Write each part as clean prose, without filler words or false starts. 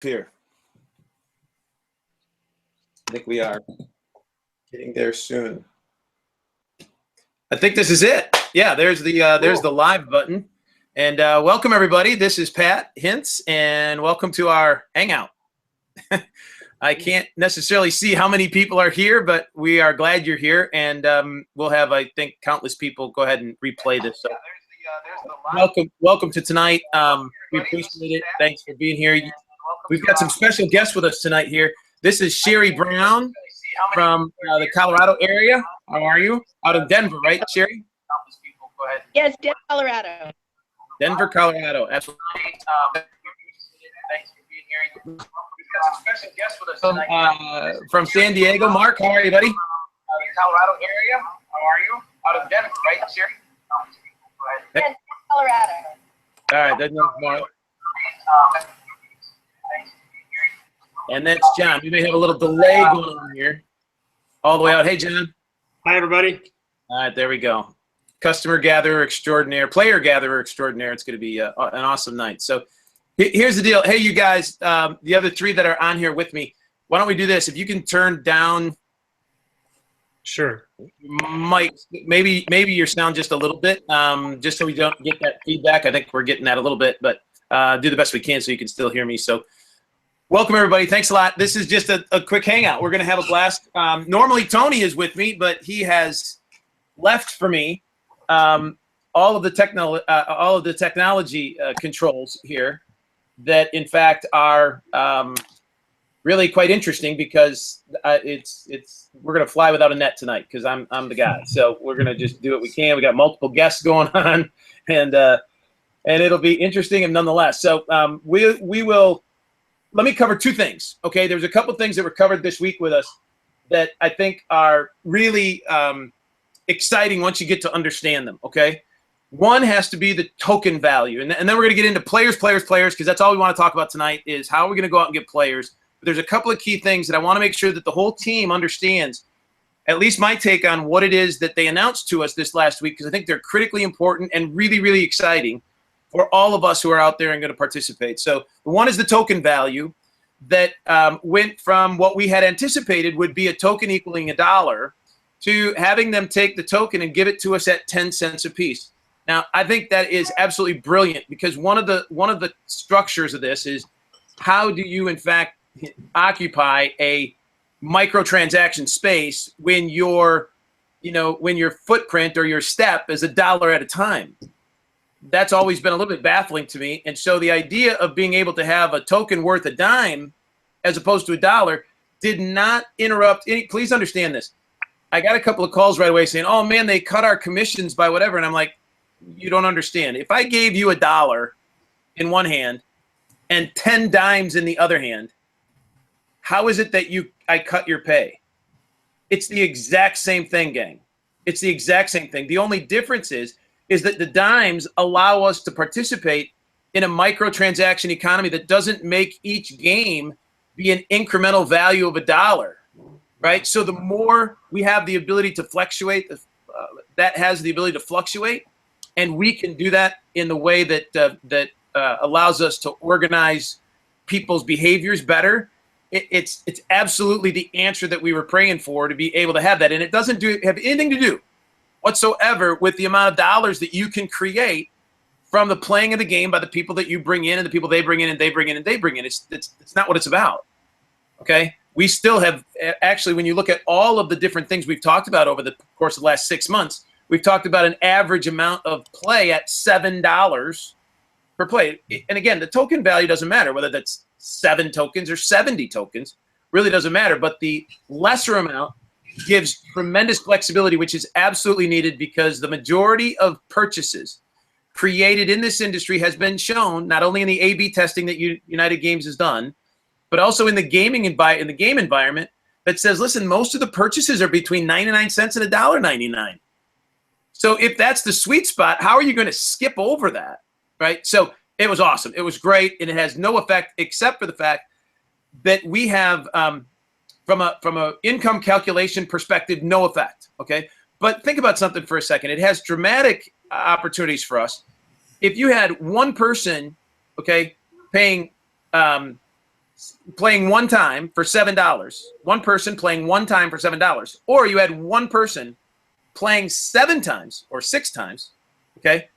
Here. I think we are getting there soon. I think this is it. Yeah, there's the live button. And welcome everybody. This is Pat Hintz, and welcome to our Hangout. I can't necessarily see how many people are here, but we are glad you're here, and we'll have, I think, countless people go ahead and replay this. So welcome to tonight. We appreciate it. Thanks for being here. We've got some special guests with us tonight here. This is Sherry Brown from the Colorado area. How are you? Out of Denver, right, Sherry? Yes, Denver, Colorado. Denver, Colorado. Absolutely. Thanks for being here. We've got some special guests with us tonight. From San Diego. Mark, how are you, buddy? The Colorado area. How are you? Out of Denver, right, Sherry? Yes, Colorado. All right, that's Mark. And that's John. We may have a little delay going on here. All the way out. Hey, John. Hi, everybody. All right, there we go. Customer gatherer extraordinaire, player gatherer extraordinaire. It's going to be an awesome night. So here's the deal. Hey, you guys, the other three that are on here with me, why don't we do this? If you can turn down, sure, Mike, maybe your sound just a little bit, just so we don't get that feedback. I think we're getting that a little bit, but do the best we can so you can still hear me. So welcome, everybody. Thanks a lot. This is just a quick hangout. We're going to have a blast. Normally, Tony is with me, but he has left for me all of the technology controls here that, in fact, are really quite interesting because we're going to fly without a net tonight because I'm the guy. So we're going to just do what we can. We got multiple guests going on, and it'll be interesting and nonetheless. So we will. Let me cover two things, okay? There's a couple things that were covered this week with us that I think are really exciting once you get to understand them, okay? One has to be the token value, and then we're going to get into players, because that's all we want to talk about tonight is how we're going to go out and get players. But there's a couple of key things that I want to make sure that the whole team understands, at least my take on what it is that they announced to us this last week, because I think they're critically important and really, really exciting for all of us who are out there and going to participate. So one is the token value that went from what we had anticipated would be a token equaling $1 to having them take the token and give it to us at 10 cents a piece. Now, I think that is absolutely brilliant because one of the structures of this is how do you, in fact, occupy a microtransaction space when your footprint or your step is $1 at a time. That's always been a little bit baffling to me. And so the idea of being able to have a token worth a dime as opposed to $1 did not interrupt any. Please understand this. I got a couple of calls right away saying, oh, man, they cut our commissions by whatever. And I'm like, you don't understand. If I gave you $1 in one hand and 10 dimes in the other hand, how is it that I cut your pay? It's the exact same thing, gang. It's the exact same thing. The only difference is that the dimes allow us to participate in a microtransaction economy that doesn't make each game be an incremental value of $1, right? So the more we have the ability to fluctuate, that has the ability to fluctuate, and we can do that in the way that allows us to organize people's behaviors better. It's absolutely the answer that we were praying for, to be able to have that, and it doesn't have anything to do whatsoever with the amount of dollars that you can create from the playing of the game by the people that you bring in and the people they bring in and they bring in and they bring in. It's not what it's about, okay? We still have, actually, when you look at all of the different things we've talked about over the course of the last 6 months, we've talked about an average amount of play at $7 per play. And again, the token value doesn't matter, whether that's 7 tokens or 70 tokens, really doesn't matter. But the lesser amount gives tremendous flexibility, which is absolutely needed because the majority of purchases created in this industry has been shown not only in the A/B testing that United Games has done, but also in the game environment that says, listen, most of the purchases are between 99 cents and $1.99. So if that's the sweet spot, how are you going to skip over that, right? So it was awesome. It was great, and it has no effect except for the fact that we have from a income calculation perspective, no effect, okay? But think about something for a second. It has dramatic opportunities for us. If you had one person, okay, paying playing one time for $7, one person playing one time for $7, or you had one person playing 7 times or 6 times, okay,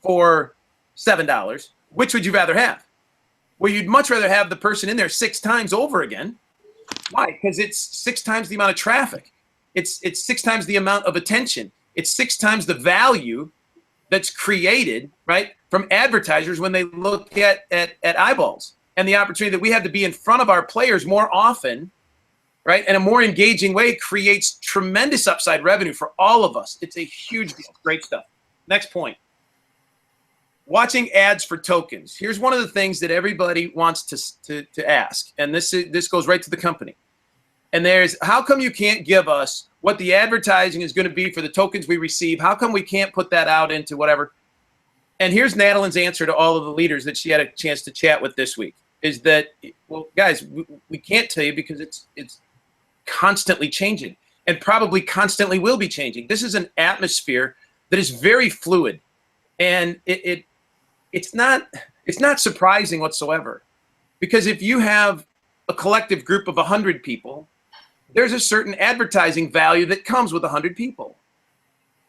for $7, which would you rather have? Well, you'd much rather have the person in there 6 times over again. Why? Because it's 6 times the amount of traffic. It's 6 times the amount of attention. It's 6 times the value that's created, right, from advertisers when they look at eyeballs, and the opportunity that we have to be in front of our players more often, right, in a more engaging way creates tremendous upside revenue for all of us. It's a huge deal. Great stuff. Next point. Watching ads for tokens. Here's one of the things that everybody wants to ask, and this goes right to the company. And there's, how come you can't give us what the advertising is going to be for the tokens we receive? How come we can't put that out into whatever? And here's Natalie's answer to all of the leaders that she had a chance to chat with this week, is that, well, guys, we can't tell you because it's constantly changing and probably constantly will be changing. This is an atmosphere that is very fluid, and it's not surprising whatsoever, because if you have a collective group of 100 people, there's a certain advertising value that comes with 100 people.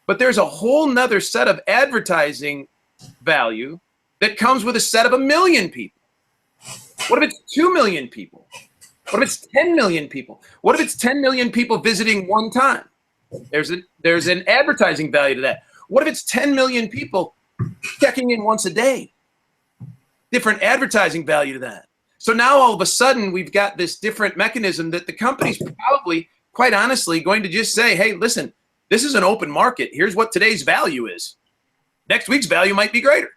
But there's a whole nother set of advertising value that comes with a set of 1 million people. What if it's 2 million people? What if it's 10 million people? What if it's 10 million people visiting one time? There's an advertising value to that. What if it's 10 million people checking in once a day? Different advertising value to that. So now all of a sudden we've got this different mechanism that the company's probably, quite honestly, going to just say, hey, listen, this is an open market. Here's what today's value is. Next week's value might be greater.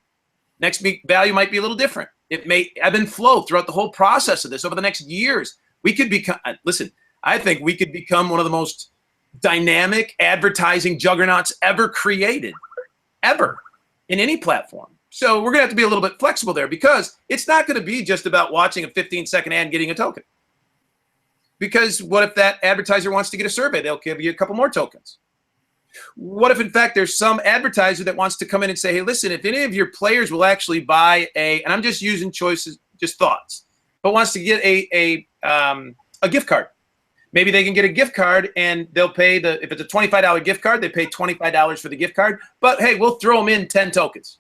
Next week's value might be a little different. It may ebb and flow throughout the whole process of this over the next years. We could become, listen, I think we could become one of the most dynamic advertising juggernauts ever created, ever, in any platform. So we're going to have to be a little bit flexible there, because it's not going to be just about watching a 15-second ad and getting a token. Because what if that advertiser wants to get a survey? They'll give you a couple more tokens. What if, in fact, there's some advertiser that wants to come in and say, hey, listen, if any of your players will actually buy and I'm just using choices, just thoughts, but wants to get a gift card. Maybe they can get a gift card and they'll pay if it's a $25 gift card, they pay $25 for the gift card. But, hey, we'll throw them in 10 tokens.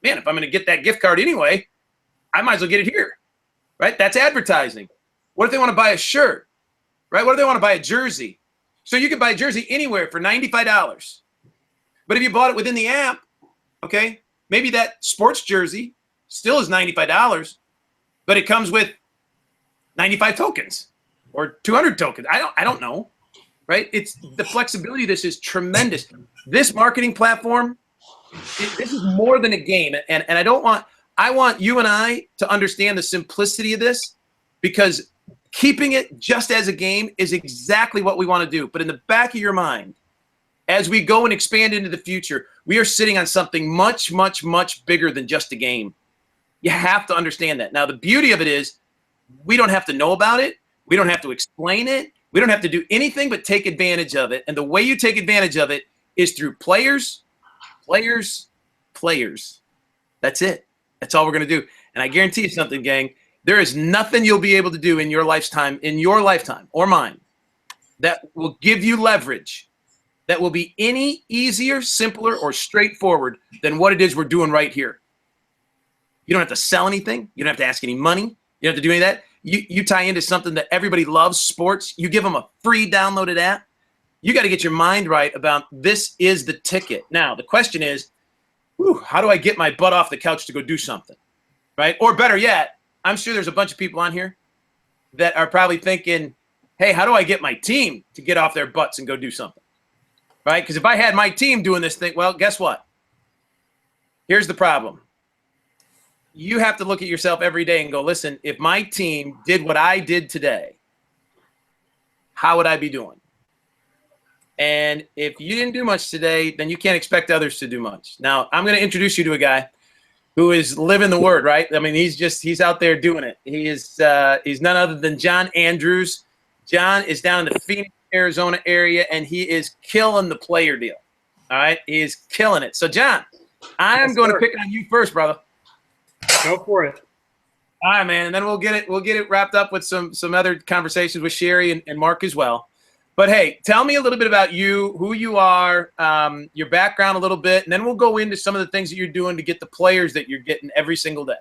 Man, if I'm going to get that gift card anyway, I might as well get it here, right? That's advertising. What if they want to buy a shirt, right? What if they want to buy a jersey? So you can buy a jersey anywhere for $95. But if you bought it within the app, okay, maybe that sports jersey still is $95, but it comes with 95 tokens or 200 tokens. I don't know, right? It's the flexibility of this is tremendous. This marketing platform, this is more than a game, and I want you and I to understand the simplicity of this, because keeping it just as a game is exactly what we want to do. But in the back of your mind, as we go and expand into the future, we are sitting on something much, much, much bigger than just a game. You have to understand that. Now, the beauty of it is we don't have to know about it. We don't have to explain it. We don't have to do anything but take advantage of it. And the way you take advantage of it is through players. That's it. That's all we're going to do. And I guarantee you something, gang. There is nothing you'll be able to do in your lifetime or mine, that will give you leverage, that will be any easier, simpler, or straightforward than what it is we're doing right here. You don't have to sell anything. You don't have to ask any money. You don't have to do any of that. You tie into something that everybody loves, sports. You give them a free downloaded app. You got to get your mind right about this is the ticket. Now, the question is, how do I get my butt off the couch to go do something, right? Or better yet, I'm sure there's a bunch of people on here that are probably thinking, hey, how do I get my team to get off their butts and go do something, right? Because if I had my team doing this thing, well, guess what? Here's the problem. You have to look at yourself every day and go, listen, if my team did what I did today, how would I be doing? And if you didn't do much today, then you can't expect others to do much. Now, I'm going to introduce you to a guy who is living the word, right? I mean, he's out there doing it. He's none other than John Andrews. John is down in the Phoenix, Arizona area, and he is killing the player deal. All right? He is killing it. So, John, I'm going to pick on you first, brother. Go for it. All right, man. And then we'll get it wrapped up with some other conversations with Sherry and Mark as well. But hey, tell me a little bit about you, who you are, your background a little bit, and then we'll go into some of the things that you're doing to get the players that you're getting every single day.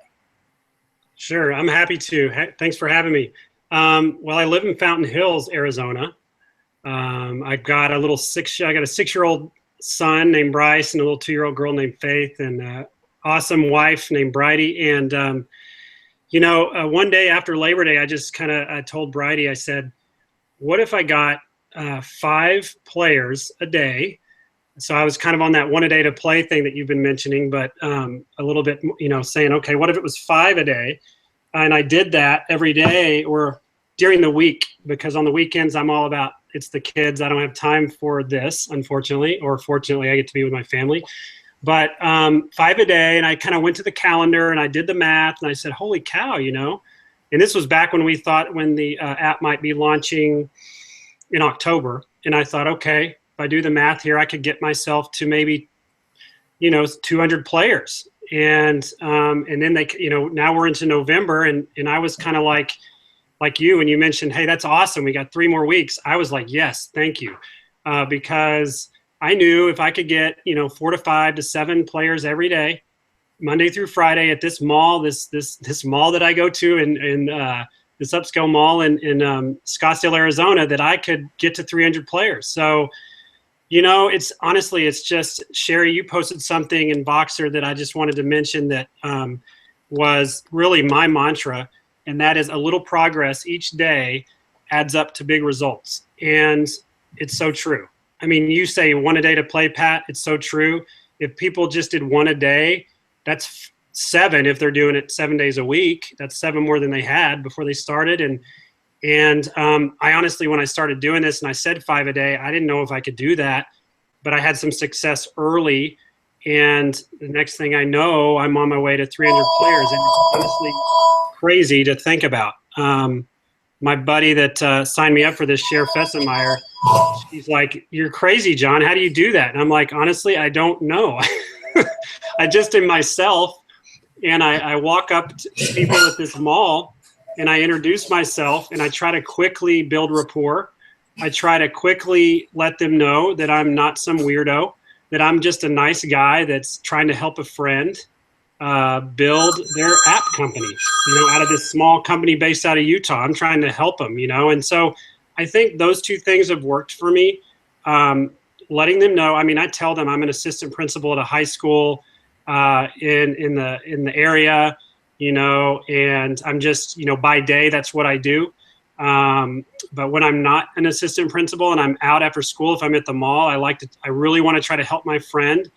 Sure, I'm happy to. Thanks for having me. Well, I live in Fountain Hills, Arizona. I've got a 6-year-old son named Bryce and a little 2-year-old girl named Faith, and an awesome wife named Bridie. And one day after Labor Day, I told Bridie, I said, what if I got 5 players a day? So I was kind of on that 1 a day to play thing that you've been mentioning, but a little bit, saying, okay, what if it was 5 a day? And I did that every day or during the week, because on the weekends I'm all about, it's the kids. I don't have time for this, unfortunately, or fortunately I get to be with my family. But 5 a day, and I kind of went to the calendar and I did the math and I said, holy cow, and this was back when we thought when the app might be launching in October. And I thought, okay, if I do the math here, I could get myself to maybe, 200 players. And then now we're into November, and I was kind of like you, and you mentioned, hey, that's awesome. We got 3 more weeks. I was like, yes, thank you. Because I knew if I could get, 4 to 5 to 7 players every day, Monday through Friday at this mall, this mall that I go to in this upscale mall in Scottsdale, Arizona, that I could get to 300 players. So, it's just, Sherry, you posted something in Boxer that I just wanted to mention that was really my mantra, and that is a little progress each day adds up to big results. And it's so true. I mean, you say 1 a day to play, Pat. It's so true. If people just did 1 a day, that's 7. If they're doing it 7 days a week, that's 7 more than they had before they started. And I honestly, when I started doing this and I said 5 a day, I didn't know if I could do that, but I had some success early. And the next thing I know, I'm on my way to 300 players. And it's honestly crazy to think about. My buddy that signed me up for this, Cher Fessenmeyer, she's like, you're crazy, John. How do you do that? And I'm like, honestly, I don't know. I just am myself. And I walk up to people at this mall and I introduce myself and I try to quickly build rapport. I try to quickly let them know that I'm not some weirdo, that I'm just a nice guy that's trying to help a friend build their app company, out of this small company based out of Utah. I'm trying to help them, and so I think those 2 things have worked for me. Letting them know, I tell them I'm an assistant principal at a high school in the area, and I'm just, by day, that's what I do. But when I'm not an assistant principal and I'm out after school, if I'm at the mall, I really want to try to help my friend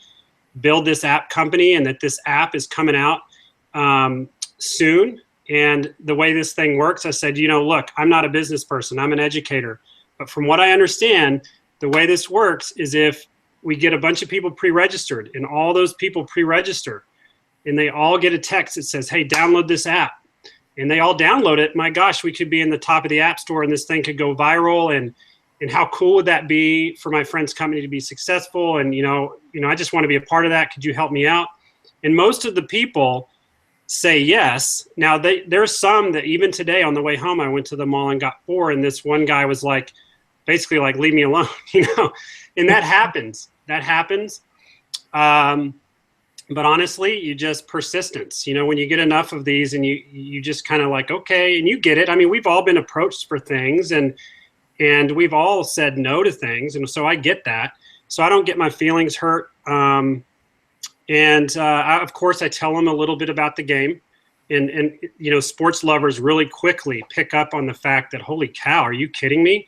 build this app company, and that this app is coming out soon. And the way this thing works, I said, look, I'm not a business person, I'm an educator. But from what I understand, the way this works is if we get a bunch of people pre-registered and all those people pre-register and they all get a text that says, hey, download this app, and they all download it, my gosh, we could be in the top of the app store and this thing could go viral. And how cool would that be for my friend's company to be successful? And, I just want to be a part of that. Could you help me out? And most of the people say yes. Now, there's some that even today on the way home, I went to the mall and got 4. And this one guy was basically like, leave me alone, and that happens. That happens. But honestly, you just persistence, when you get enough of these and you just kind of like, okay, and you get it. We've all been approached for things and we've all said no to things. And so I get that. So I don't get my feelings hurt. Of course, I tell them a little bit about the game. And sports lovers really quickly pick up on the fact that, holy cow, are you kidding me?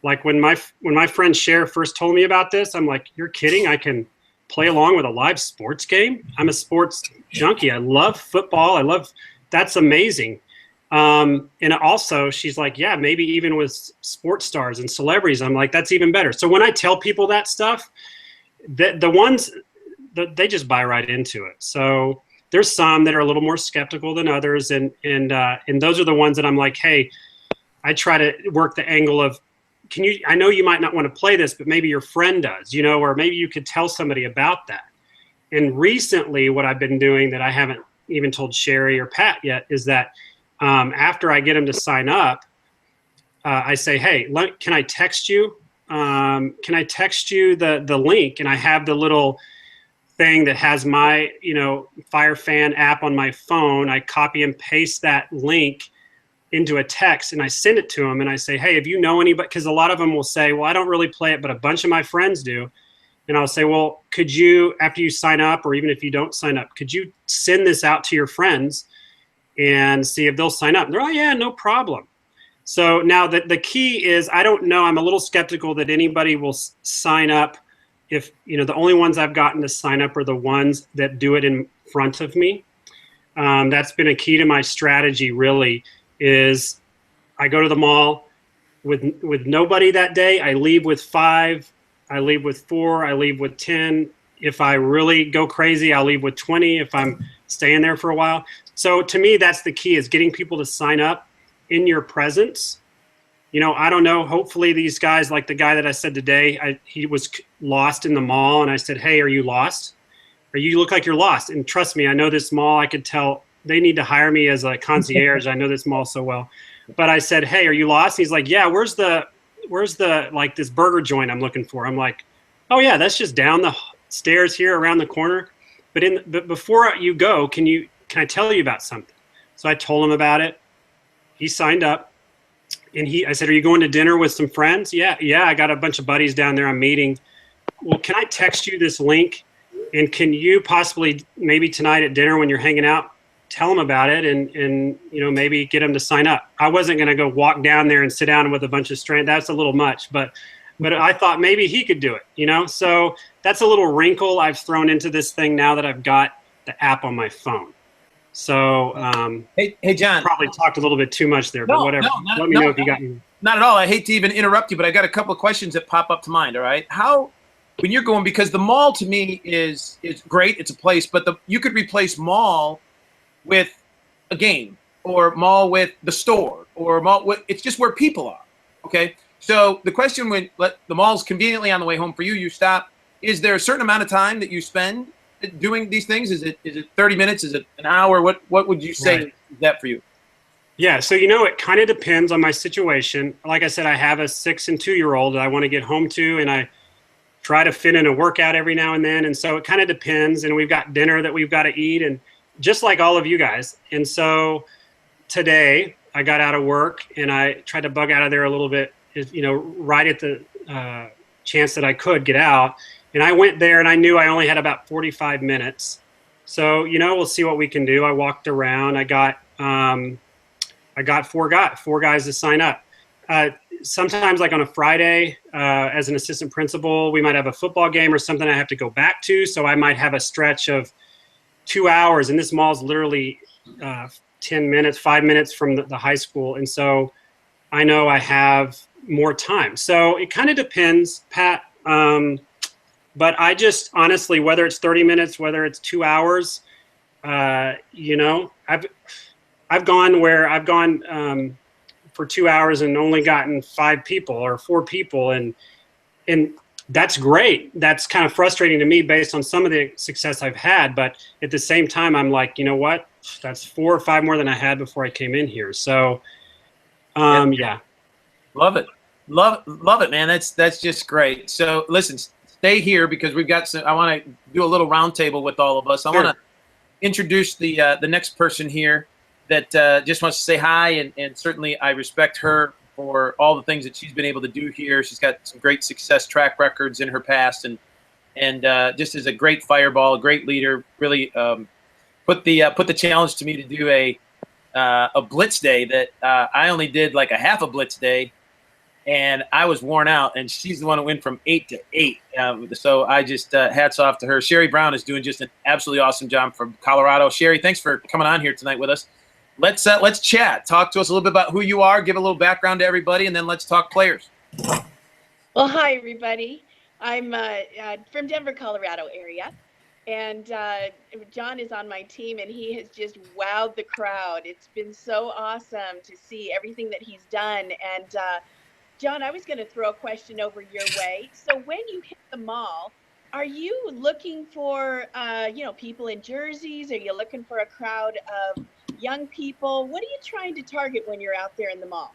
Like when my friend Cher first told me about this, I'm like, you're kidding? I can play along with a live sports game? I'm a sports junkie. I love football. That's amazing. And also she's like, yeah, maybe even with sports stars and celebrities. I'm like, that's even better. So when I tell people that stuff, the ones that they just buy right into it. So there's some that are a little more skeptical than others. And those are the ones that I'm like, hey, I try to work the angle of, I know you might not want to play this, but maybe your friend does, or maybe you could tell somebody about that. And recently what I've been doing that I haven't even told Sherry or Pat yet is that after I get them to sign up, I say, hey, can I text you? Can I text you the link? And I have the little thing that has my, FireFan app on my phone. I copy and paste that link into a text and I send it to them and I say, hey, if you know anybody, because a lot of them will say, well, I don't really play it, but a bunch of my friends do. And I'll say, well, could you, after you sign up, or even if you don't sign up, could you send this out to your friends and see if they'll sign up? And they're, oh yeah, no problem. So now the key is, I don't know, I'm a little skeptical that anybody will sign up if, the only ones I've gotten to sign up are the ones that do it in front of me. That's been a key to my strategy, really, is I go to the mall with nobody that day. I leave with 5, I leave with 4, I leave with 10. If I really go crazy, I'll leave with 20 if I'm staying there for a while. So to me, that's the key, is getting people to sign up in your presence. I don't know, hopefully these guys, like the guy that I said today, he was lost in the mall and I said, hey, are you lost? Or you look like you're lost. And trust me, I know this mall, I could tell they need to hire me as a concierge. I know this mall so well. But I said, hey, are you lost? He's like, yeah, where's the like this burger joint I'm looking for? I'm like, oh yeah, that's just down the stairs here around the corner. But before you go, can I tell you about something? So I told him about it. He signed up and I said, are you going to dinner with some friends? Yeah, I got a bunch of buddies down there I'm meeting. Well, can I text you this link? And can you possibly maybe tonight at dinner when you're hanging out, tell them about it and maybe get them to sign up. I wasn't going to go walk down there and sit down with a bunch of strangers. That's a little much, but I thought maybe he could do it, So that's a little wrinkle I've thrown into this thing now that I've got the app on my phone. So hey John, probably talked a little bit too much there, but whatever. Let me know if you got me. Not at all. I hate to even interrupt you, but I got a couple of questions that pop up to mind. All right, when you're going, because the mall to me is great, it's a place, but you could replace mall with a game, or mall with the store, or mall with, it's just where people are. Okay, so the question, when the mall's conveniently on the way home for you, you stop. Is there a certain amount of time that you spend doing these things? Is it 30 minutes? Is it an hour? What would you say is that for you? Yeah, so it kind of depends on my situation. Like I said, I have a 6 and 2-year-old that I want to get home to, and I try to fit in a workout every now and then. And so it kind of depends. And we've got dinner that we've got to eat, and just like all of you guys. And so today I got out of work and I tried to bug out of there a little bit, right at the chance that I could get out. And I went there and I knew I only had about 45 minutes. So, we'll see what we can do. I walked around. I got 4 guys to sign up. Sometimes, like on a Friday, as an assistant principal, we might have a football game or something I have to go back to. So I might have a stretch of 2 hours, and this mall is literally 10 minutes, 5 minutes from the high school. And so I know I have more time. So it kind of depends, Pat. But I just, honestly, whether it's 30 minutes, whether it's 2 hours, I've gone for 2 hours and only gotten 5 people or 4 people. And that's great. That's kind of frustrating to me based on some of the success I've had. But at the same time, I'm like, you know what? That's 4 or 5 more than I had before I came in here. So, yeah. Love it. Love it, man. That's just great. So listen, stay here because we've got I want to do a little round table with all of us. I want to introduce the next person here that just wants to say hi, and certainly I respect her for all the things that she's been able to do here. She's got some great success track records in her past, and just is a great fireball, a great leader. Really put the challenge to me to do a blitz day that I only did like a half a blitz day, and I was worn out. And she's the one who went from 8 to 8. So I just hats off to her. Sherry Brown is doing just an absolutely awesome job from Colorado. Sherry, thanks for coming on here tonight with us. Let's chat. Talk to us a little bit about who you are. Give a little background to everybody, and then let's talk players. Well, hi everybody. I'm from Denver, Colorado area, and John is on my team, and he has just wowed the crowd. It's been so awesome to see everything that he's done. And John, I was going to throw a question over your way. So when you hit the mall, are you looking for people in jerseys? Are you looking for a crowd of young people? What are you trying to target when you're out there in the mall?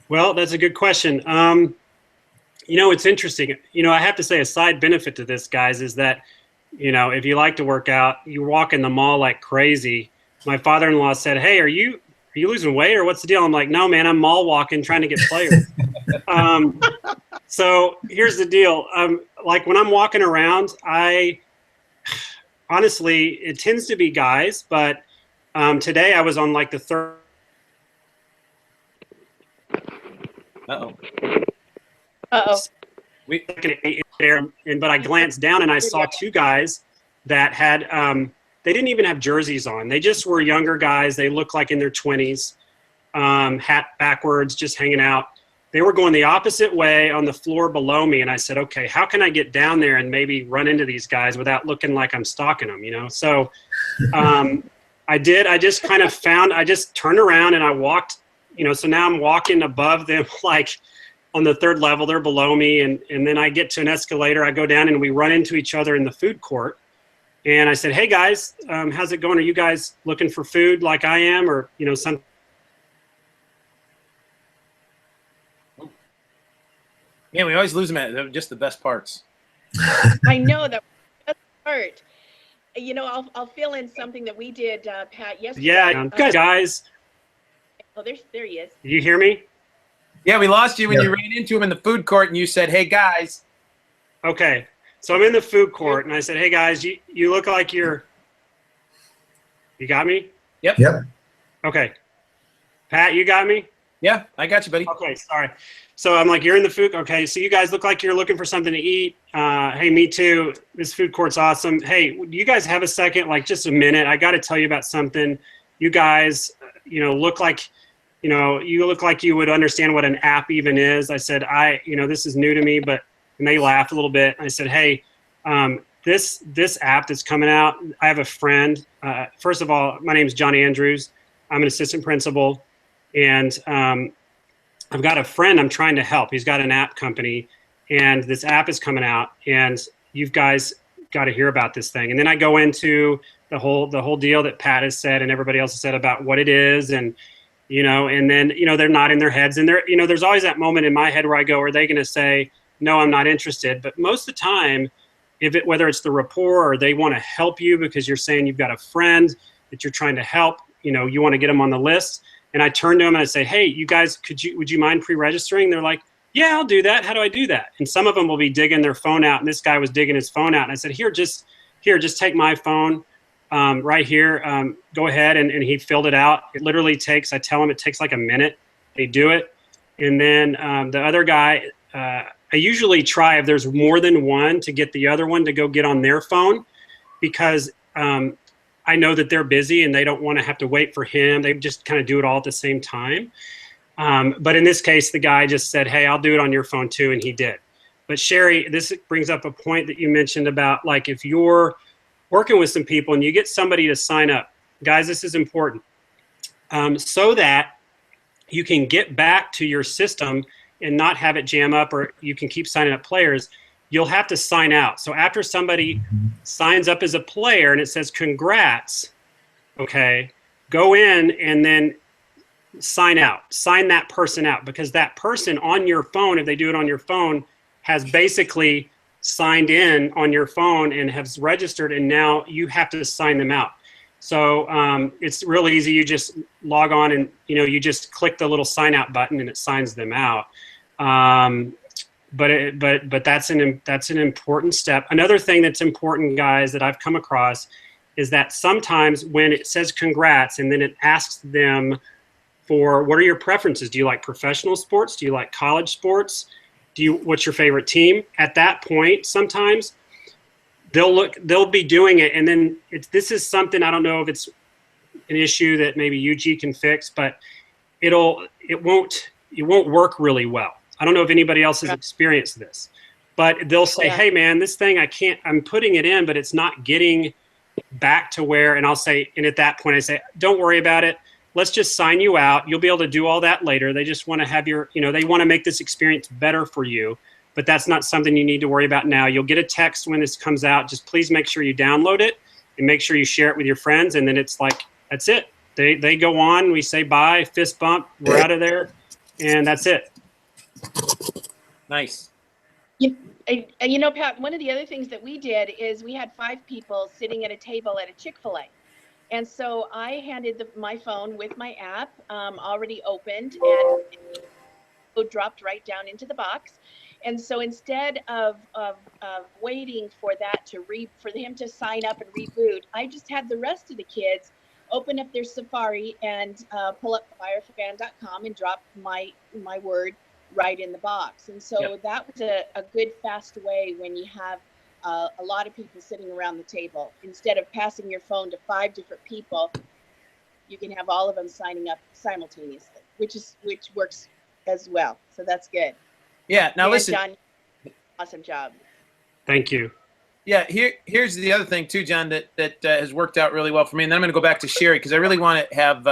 Well, that's a good question. It's interesting. I have to say a side benefit to this, guys, is that, if you like to work out, you walk in the mall like crazy. My father-in-law said, "Hey, are you losing weight or what's the deal?" I'm like, "No, man, I'm mall walking trying to get players." So here's the deal. Like when I'm walking around, honestly, it tends to be guys, but today I was on like the third. Uh-oh. Uh-oh. But I glanced down and I saw two guys that had they didn't even have jerseys on. They just were younger guys. They looked like in their 20s, hat backwards, just hanging out. They were going the opposite way on the floor below me, and I said, "Okay, how can I get down there and maybe run into these guys without looking like I'm stalking them?" So I did. I just kind of I just turned around and I walked. So now I'm walking above them, like on the third level. They're below me, and then I get to an escalator. I go down, and we run into each other in the food court. And I said, "Hey guys, how's it going? Are you guys looking for food like I am, or something?" Yeah, we always lose them at just the best parts. I know that part. I'll fill in something that we did, Pat, yesterday. Yeah, guys. Oh, there he is. You hear me? Yeah, we lost you when you ran into him in the food court and you said, "Hey guys." Okay, so I'm in the food court and I said, "Hey guys, you look like you got me?" Yep. Okay. Pat, you got me? Yeah, I got you, buddy. Okay, sorry. So I'm like, "You're in the food. Okay, so you guys look like you're looking for something to eat. Hey, me too. This food court's awesome. Hey, do you guys have a second, like just a minute? I got to tell you about something. You guys, look like, you look like you would understand what an app even is." I said, this is new to me, and they laughed a little bit. I said, "Hey, this app that's coming out, I have a friend. First of all, my name is John Andrews. I'm an assistant principal, and I've got a friend I'm trying to help. He's got an app company, and this app is coming out, and you guys got to hear about this thing." And then I go into the whole deal that Pat has said and everybody else has said about what it is, and and then they're nodding their heads, and there's always that moment in my head where I go, "Are they going to say no, I'm not interested?" But most of the time, whether it's the rapport or they want to help you because you're saying you've got a friend that you're trying to help, you want to get them on the list. And I turn to them and I say, "Hey, you guys, would you mind pre-registering?" They're like, "Yeah, I'll do that. How do I do that?" And some of them will be digging their phone out, and this guy was digging his phone out. And I said, Here, just take my phone right here. Go ahead." And he filled it out. It literally takes, I tell him it takes like a minute. They do it. And then the other guy, I usually try, if there's more than one, to get the other one to go get on their phone, because I know that they're busy and they don't want to have to wait for him. They just kind of do it all at the same time. But in this case, the guy just said, "Hey, I'll do it on your phone too," and he did. But Sherry, this brings up a point that you mentioned about, like, if you're working with some people and you get somebody to sign up, guys, this is important, so that you can get back to your system and not have it jam up, or you can keep signing up players. You'll have to sign out. So after somebody signs up as a player and it says congrats, okay, go in and then sign out. Sign that person out, because that person on your phone, if they do it on your phone, has basically signed in on your phone and has registered, and now you have to sign them out. So it's real easy. You just log on and you just click the little sign out button and it signs them out. But that's an important step. Another thing that's important, guys, that I've come across is that sometimes when it says congrats and then it asks them for, what are your preferences? Do you like professional sports? Do you like college sports? What's your favorite team? At that point, sometimes they'll be doing it, and then this is something, I don't know if it's an issue that maybe UG can fix, but it won't work really well. I don't know if anybody else has experienced this, but they'll say, "Hey man, this thing, I'm putting it in, but it's not getting back to where," and I'll say, and at that point I say, "Don't worry about it. Let's just sign you out. You'll be able to do all that later. They just want to have they want to make this experience better for you, but that's not something you need to worry about now. You'll get a text when this comes out. Just please make sure you download it and make sure you share it with your friends." And then it's like, that's it. They go on, we say bye, fist bump, we're out of there, and that's it. Nice. You know, Pat, one of the other things that we did is we had 5 people sitting at a table at a Chick-fil-A. And so I handed my phone with my app already opened, and it dropped right down into the box. And so instead of waiting for that for him to sign up and reboot, I just had the rest of the kids open up their Safari and pull up firefan.com and drop my word right in the box. And so that was a good fast way when you have a lot of people sitting around the table. Instead of passing your phone to 5 different people, you can have all of them signing up simultaneously, which works as well. So that's good. Yeah. Now listen, John, awesome job. Thank you. Yeah, here's the other thing too, John, that has worked out really well for me. And then I'm going to go back to Sherry, because I really want to have.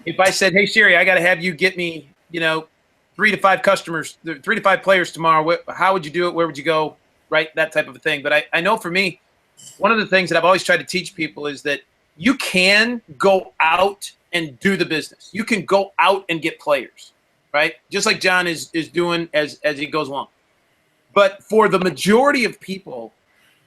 If I said, "Hey Sherry, I got to have you get me, 3 to 5 customers, 3 to 5 players tomorrow," how would you do it? Where would you go? Right, that type of a thing. But I know for me, one of the things that I've always tried to teach people is that you can go out and do the business. You can go out and get players, right? Just like John is doing as he goes along. But for the majority of people,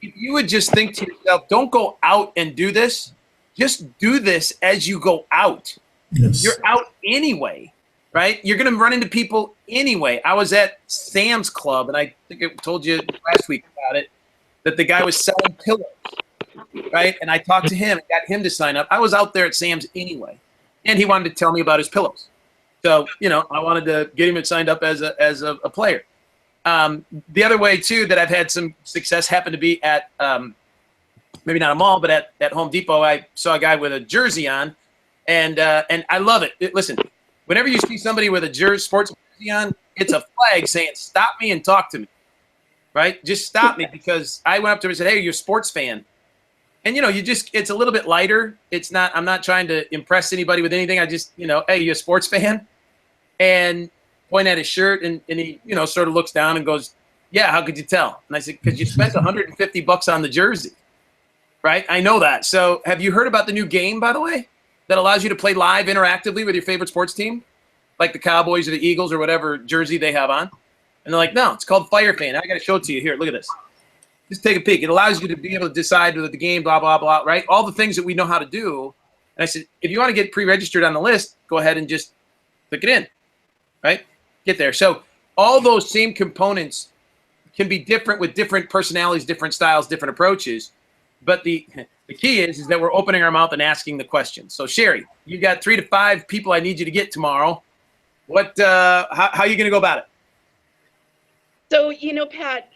if you would just think to yourself, don't go out and do this. Just do this as you go out. Yes. You're out anyway, right? You're going to run into people anyway. I was at Sam's Club, and I think I told you last week about it, that the guy was selling pillows, right? And I talked to him and got him to sign up. I was out there at Sam's anyway, and he wanted to tell me about his pillows. So, I wanted to get him signed up as a player. The other way too that I've had some success happened to be at maybe not a mall, but at Home Depot. I saw a guy with a jersey on, and I love it. Listen, whenever you see somebody with a sports jersey on, it's a flag saying stop me and talk to me, right? Just stop me, because I went up to him and said, "Hey, you're a sports fan," and it's a little bit lighter. It's not. I'm not trying to impress anybody with anything. I just hey, you a sports fan? And point at his shirt, and he, sort of looks down and goes, "Yeah, how could you tell?" And I said, "Because you spent $150 on the jersey." Right? I know that. So have you heard about the new game, by the way, that allows you to play live interactively with your favorite sports team, like the Cowboys or the Eagles or whatever jersey they have on? And they're like, "No, it's called Fire Fan." I got to show it to you. Here, look at this. Just take a peek. It allows you to be able to decide with the game, blah, blah, blah, right? All the things that we know how to do. And I said, if you want to get pre-registered on the list, go ahead and just click it in, right? Get there. So all those same components can be different with different personalities, different styles, different approaches. But the key is that we're opening our mouth and asking the questions. So Sherry, you got 3 to 5 people I need you to get tomorrow. What? How are you going to go about it? So, Pat,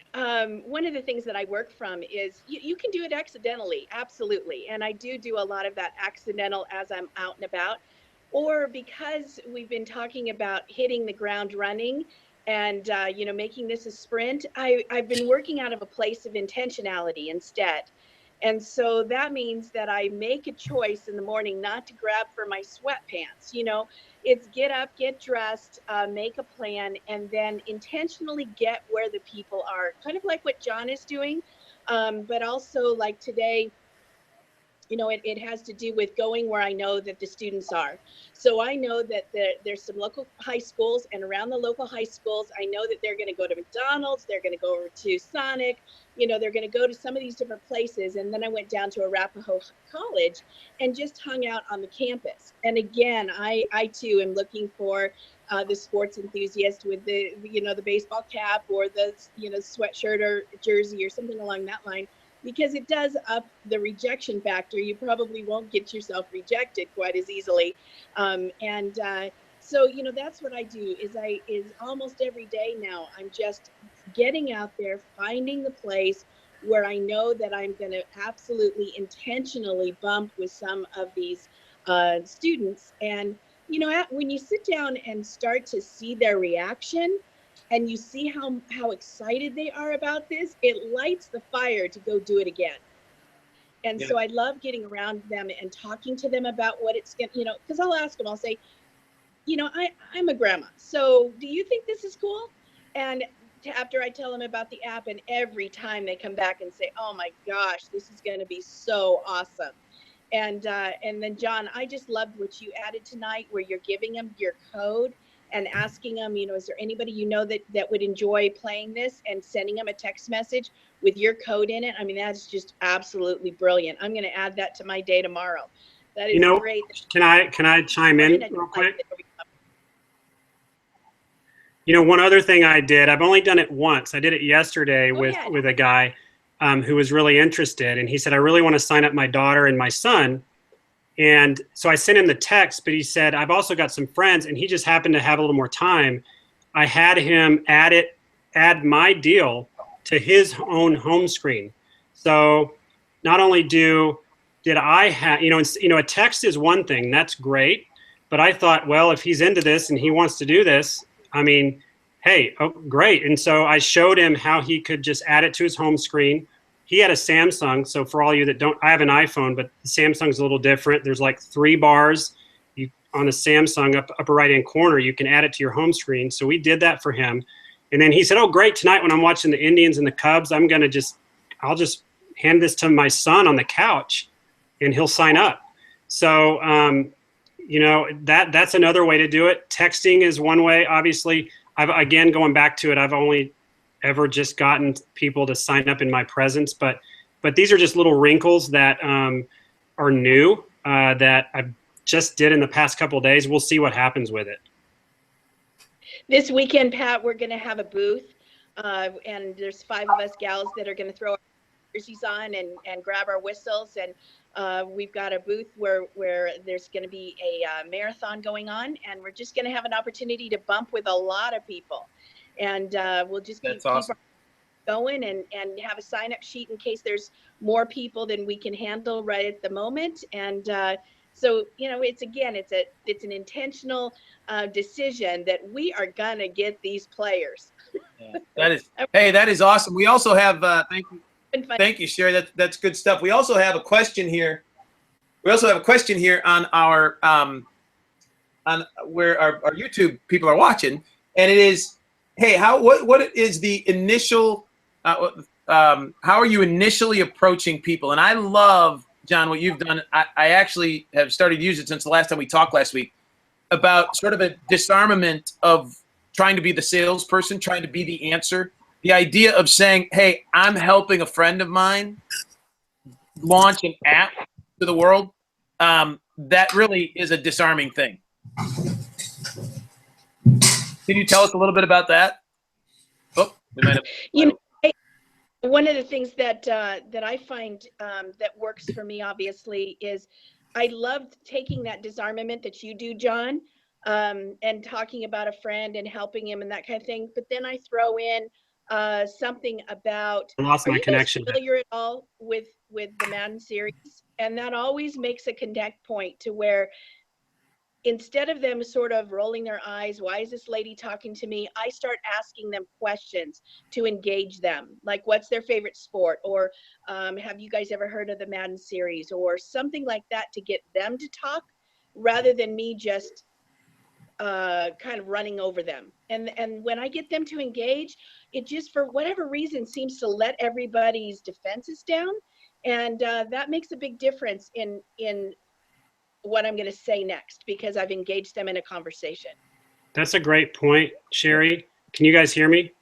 one of the things that I work from is you can do it accidentally. Absolutely. And I do a lot of that accidental as I'm out and about. Or because we've been talking about hitting the ground running and, making this a sprint, I've been working out of a place of intentionality instead. And so that means that I make a choice in the morning not to grab for my sweatpants. It's get up, get dressed, make a plan, and then intentionally get where the people are. Kind of like what John is doing, but also like today, it has to do with going where I know that the students are. So I know that there's some local high schools, and around the local high schools, I know that they're going to go to McDonald's, they're going to go over to Sonic, they're going to go to some of these different places. And then I went down to Arapahoe College and just hung out on the campus. And again, I too am looking for the sports enthusiast with the baseball cap or the, sweatshirt or jersey or something along that line, because it does up the rejection factor. You probably won't get yourself rejected quite as easily. So, that's what I do is almost every day now, I'm just getting out there, finding the place where I know that I'm going to absolutely intentionally bump with some of these students. And, when you sit down and start to see their reaction, and you see how excited they are about this, it lights the fire to go do it again. And so I love getting around them and talking to them about what it's going to, because I'll ask them, I'll say, I'm a grandma. So do you think this is cool? And after I tell them about the app, and every time they come back and say, "Oh my gosh, this is going to be so awesome." And then John, I just loved what you added tonight, where you're giving them your code and asking them, is there anybody that would enjoy playing this, and sending them a text message with your code in it. I mean, that's just absolutely brilliant. I'm going to add that to my day tomorrow. That is great. Can I chime in real quick? One other thing I did, I've only done it once. I did it yesterday with a guy who was really interested, and he said, I really want to sign up my daughter and my son. And so I sent him the text, but he said, I've also got some friends, and he just happened to have a little more time. I had him add my deal to his own home screen. So not only did I have, a text is one thing, that's great. But I thought, well, if he's into this and he wants to do this, I mean, hey, oh, great. And so I showed him how he could just add it to his home screen. He had a Samsung, so for all you that don't, I have an iPhone, but the Samsung's a little different. There's like 3 bars on the Samsung upper right-hand corner. You can add it to your home screen. So we did that for him. And then he said, oh, great, tonight when I'm watching the Indians and the Cubs, I'll just hand this to my son on the couch, and he'll sign up. So, that's another way to do it. Texting is one way. Obviously, again, going back to it, I've only ever just gotten people to sign up in my presence, but these are just little wrinkles that are new that I just did in the past couple of days. We'll see what happens with it. This weekend, Pat, we're going to have a booth, and there's 5 of us gals that are going to throw our jerseys on and grab our whistles, and we've got a booth where there's going to be a marathon going on, and we're just going to have an opportunity to bump with a lot of people. And we'll just keep going and have a sign-up sheet in case there's more people than we can handle right at the moment. And so, it's an intentional decision that we are going to get these players. Yeah, that is awesome. We also have, thank you, Sherry. That's good stuff. We also have a question here. On our, on where our YouTube people are watching. And it is, hey, what is the initial, how are you initially approaching people? And I love, John, what you've done. I actually have started to use it since the last time we talked last week, about sort of a disarmament of trying to be the salesperson, trying to be the answer. The idea of saying, hey, I'm helping a friend of mine launch an app to the world, that really is a disarming thing. Can you tell us a little bit about that? Oh, we might have. One of the things that I find that works for me, obviously, is I loved taking that disarmament that you do, John, and talking about a friend and helping him and that kind of thing. But then I throw in something about, I lost my connection. Are you familiar at all with the Madden series? And that always makes a connect point to where, instead of them sort of rolling their eyes, why is this lady talking to me? I start asking them questions to engage them. Like, what's their favorite sport? Or have you guys ever heard of the Madden series? Or something like that, to get them to talk rather than me just kind of running over them. And when I get them to engage, it just, for whatever reason, seems to let everybody's defenses down. And that makes a big difference in what I'm going to say next, because I've engaged them in a conversation. That's a great point, Sherry. Can you guys hear me?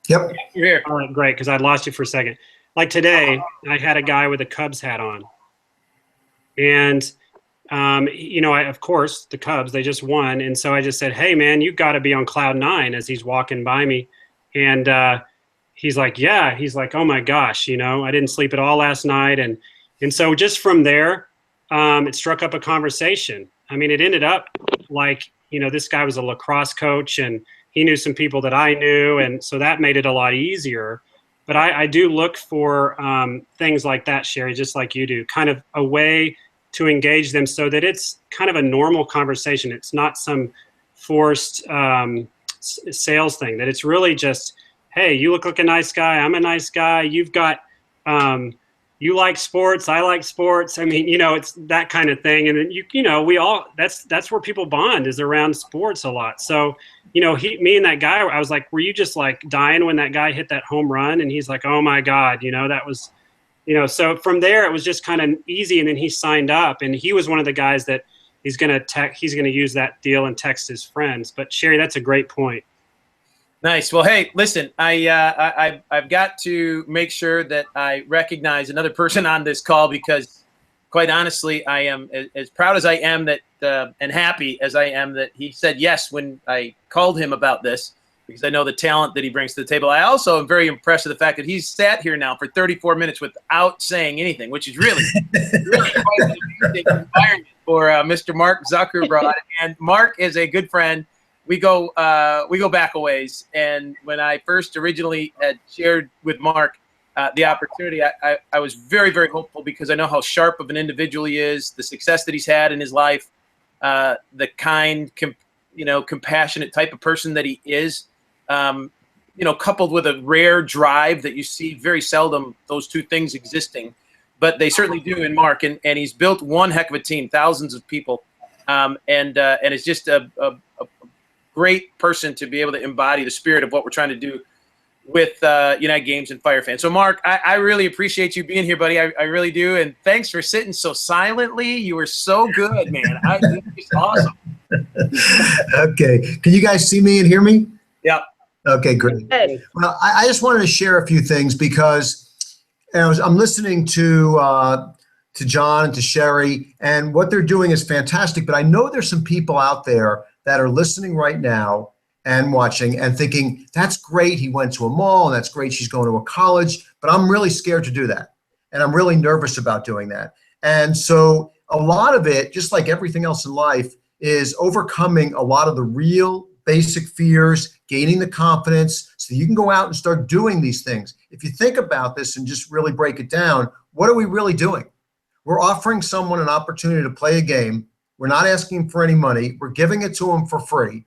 Yep. You're here. All right, great, because I lost you for a second. Like today, I had a guy with a Cubs hat on. And, of course, the Cubs, they just won. And so I just said, hey, man, you've got to be on cloud 9, as he's walking by me. And he's like, yeah. He's like, oh, my gosh, I didn't sleep at all last night. And so just from there, it struck up a conversation. I mean, it ended up like, this guy was a lacrosse coach, and he knew some people that I knew. And so that made it a lot easier. But I do look for things like that, Sherry, just like you do, kind of a way to engage them so that it's kind of a normal conversation. It's not some forced sales thing, that it's really just, hey, you look like a nice guy. I'm a nice guy. You've got, you like sports. I like sports. I mean, it's that kind of thing. And then, we all, that's where people bond, is around sports a lot. So, me and that guy, I was like, were you just like dying when that guy hit that home run? And he's like, oh my God, that was So from there it was just kind of easy, and then he signed up, and he was one of the guys that he's going to use that deal and text his friends. But Sherry, that's a great point. Nice. Well, hey, listen, I've got to make sure that I recognize another person on this call, because quite honestly, I am as proud as I am that and happy as I am that he said yes when I called him about this, because I know the talent that he brings to the table. I also am very impressed with the fact that he's sat here now for 34 minutes without saying anything, which is really, really quite an amazing environment for Mr. Mark Zuckerbrod. And Mark is a good friend. We go back a ways. And when I first originally had shared with Mark the opportunity, I was very, very hopeful, because I know how sharp of an individual he is, the success that he's had in his life, the kind, compassionate type of person that he is, coupled with a rare drive that you see very seldom, those two things existing, but they certainly do in Mark. And he's built one heck of a team, thousands of people, and it's just a great person to be able to embody the spirit of what we're trying to do with United Games and Fire Fans. So Mark, I really appreciate you being here, buddy. I really do. And thanks for sitting so silently. You were so good, man. It's awesome. Okay. Can you guys see me and hear me? Yeah. Okay, great. Yes. Well, I just wanted to share a few things, because I'm listening to John and to Sherry, and what they're doing is fantastic. But I know there's some people out there that are listening right now and watching and thinking, that's great, he went to a mall, and that's great, she's going to a college, but I'm really scared to do that. And I'm really nervous about doing that. And so a lot of it, just like everything else in life, is overcoming a lot of the real basic fears, gaining the confidence so you can go out and start doing these things. If you think about this and just really break it down, what are we really doing? We're offering someone an opportunity to play a game. We're not asking for any money. We're giving it to them for free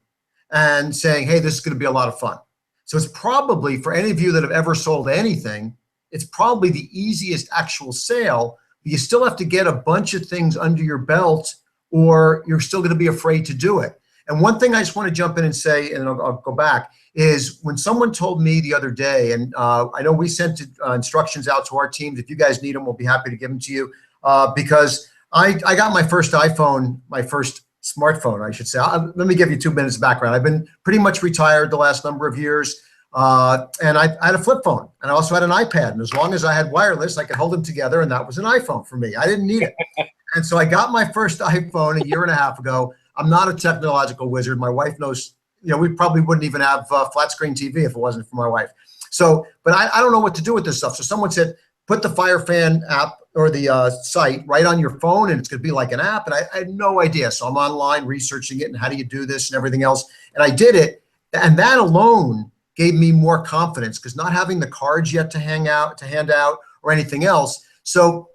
and saying, hey, this is going to be a lot of fun. So it's probably, for any of you that have ever sold anything, it's probably the easiest actual sale, but you still have to get a bunch of things under your belt, or you're still going to be afraid to do it. And one thing I just want to jump in and say, and I'll go back, is when someone told me the other day, and I know we sent instructions out to our teams. If you guys need them, we'll be happy to give them to you, because I got my first iPhone, my first smartphone, I should say. Let me give you 2 minutes of background. I've been pretty much retired the last number of years, and I had a flip phone, and I also had an iPad. And as long as I had wireless, I could hold them together, and that was an iPhone for me. I didn't need it. And so I got my first iPhone a year and a half ago. I'm not a technological wizard. My wife knows, we probably wouldn't even have flat screen TV if it wasn't for my wife. So, but I don't know what to do with this stuff. So someone said, put the Fire Fan app or the site right on your phone, and it's going to be like an app. And I had no idea. So I'm online researching it, and how do you do this and everything else. And I did it. And that alone gave me more confidence, because not having the cards yet to hand out or anything else. So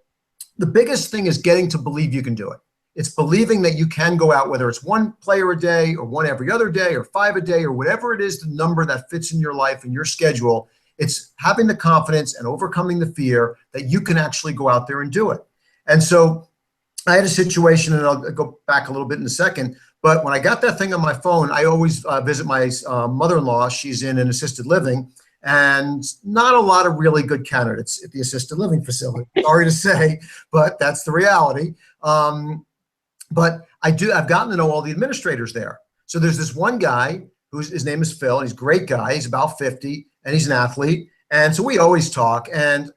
the biggest thing is getting to believe you can do it. It's believing that you can go out, whether it's one player a day or one every other day or 5 a day or whatever it is, the number that fits in your life and your schedule. It's having the confidence and overcoming the fear that you can actually go out there and do it. And so I had a situation, and I'll go back a little bit in a second, but when I got that thing on my phone, I always visit my mother-in-law. She's in an assisted living, and not a lot of really good candidates at the assisted living facility. Sorry to say, but that's the reality. But I've gotten to know all the administrators there. So there's this one guy his name is Phil, and he's a great guy. He's about 50, and he's an athlete. And so we always talk. And